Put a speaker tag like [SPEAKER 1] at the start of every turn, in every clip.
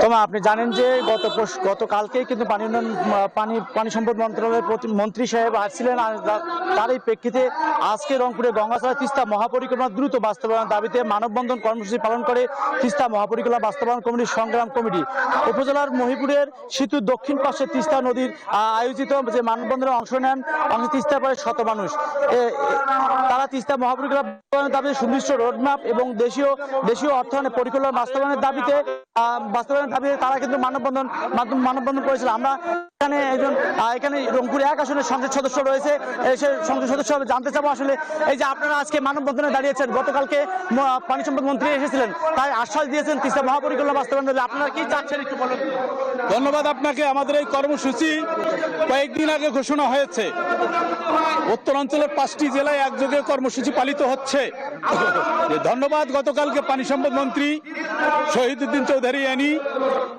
[SPEAKER 1] তমা, আপনি জানেন যে গতকালকেই কিন্তু পানি সম্পদ মন্ত্রণালয়ের মন্ত্রী সাহেব আসছিলেন, আর তার এই প্রেক্ষিতে আজকে রংপুরে গঙ্গাছড়া তিস্তা মহাপরিকল্পনা দ্রুত বাস্তবায়নের দাবিতে মানববন্ধন কর্মসূচি পালন করে তিস্তা মহাপরিকল্পনা বাস্তবায়ন কমিটির সংগ্রাম কমিটি। উপজেলার মহিপুরের সেতুর দক্ষিণ পাশে তিস্তা নদীর আয়োজিত যে মানববন্ধনে অংশ নেন তিস্তা পারে শত মানুষ। তারা তিস্তা মহাপরিকল্পনা বাস্তবায়নের দাবিতে সুনির্দিষ্ট রোডম্যাপ এবং দেশীয় অর্থায়নের পরিকল্পনা বাস্তবায়নের দাবিতে তারা কিন্তু মানববন্ধন করেছিল। আমরা এখানে রংপুর 1 আসনের সংসদ সদস্য রয়েছে, সেই সংসদ সদস্য জানতে চাবো আসলে এই যে আপনারা আজকে মানববন্ধনে দাঁড়িয়েছেন, গতকালকে পানি সম্পদ মন্ত্রী এসেছিলেন, তাই আশ্বাস দিয়েছেন তিস্তা মহাপরিকল্পনা বাস্তবায়ন। আপনারা কি চাচ্ছেন একটু বলুন।
[SPEAKER 2] ধন্যবাদ আপনাকে। আমাদের এই কর্মসূচি কয়েকদিন আগে ঘোষণা হয়েছে। উত্তরাঞ্চলের 5টি জেলায় একযোগে কর্মসূচি পালিত হচ্ছে। ধন্যবাদ গতকালকে পানি সম্পদ মন্ত্রী শহীদুদ্দিন চৌধুরী এনি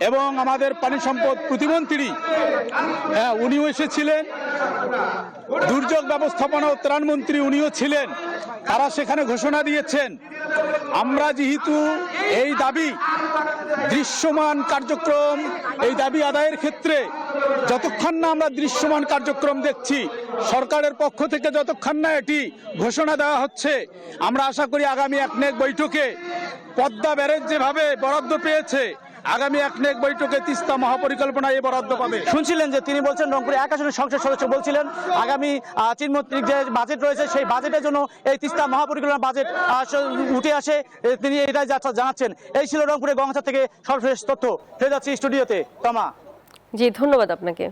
[SPEAKER 2] এবং আমাদের পানি সম্পদ প্রতিমন্ত্রী উনিও এসেছিলেন, দুর্যোগ ব্যবস্থাপনা ও ত্রাণ মন্ত্রী উনিও ছিলেন। তারা সেখানে ঘোষণা দিয়েছেন আমরা যেহেতু এই দাবি দৃশ্যমান কার্যক্রম, এই দাবি আদায়ের ক্ষেত্রে যতক্ষণ না আমরা দৃশ্যমান কার্যক্রম দেখছি সরকারের পক্ষ থেকে, যতক্ষণ না এটি ঘোষণা দেওয়া হচ্ছে, আমরা আশা করি আগামী একনেক বৈঠকে পদ্মা ব্যারেজ যেভাবে বরাদ্দ পেয়েছে, আগামী একনেক বৈঠকে তিস্তা মহাপরিকল্পনা এই বরাদ্দ পাবে।
[SPEAKER 1] শুনছিলেন যে তিনি বলছেন রংপুর 1 আসনের সংসদ সদস্য বলছিলেন আগামী চিন্মত্রিক যে বাজেট রয়েছে সেই বাজেটের জন্য এই তিস্তা মহাপরিকল্পনা বাজেট উঠে আসে, তিনি এটাই জানাচ্ছেন। এই ছিল রংপুরের গঙ্গাছড়া থেকে সর্বশেষ তথ্য। ফিরে যাচ্ছি স্টুডিওতে। তমা।
[SPEAKER 3] জি, ধন্যবাদ আপনাকে।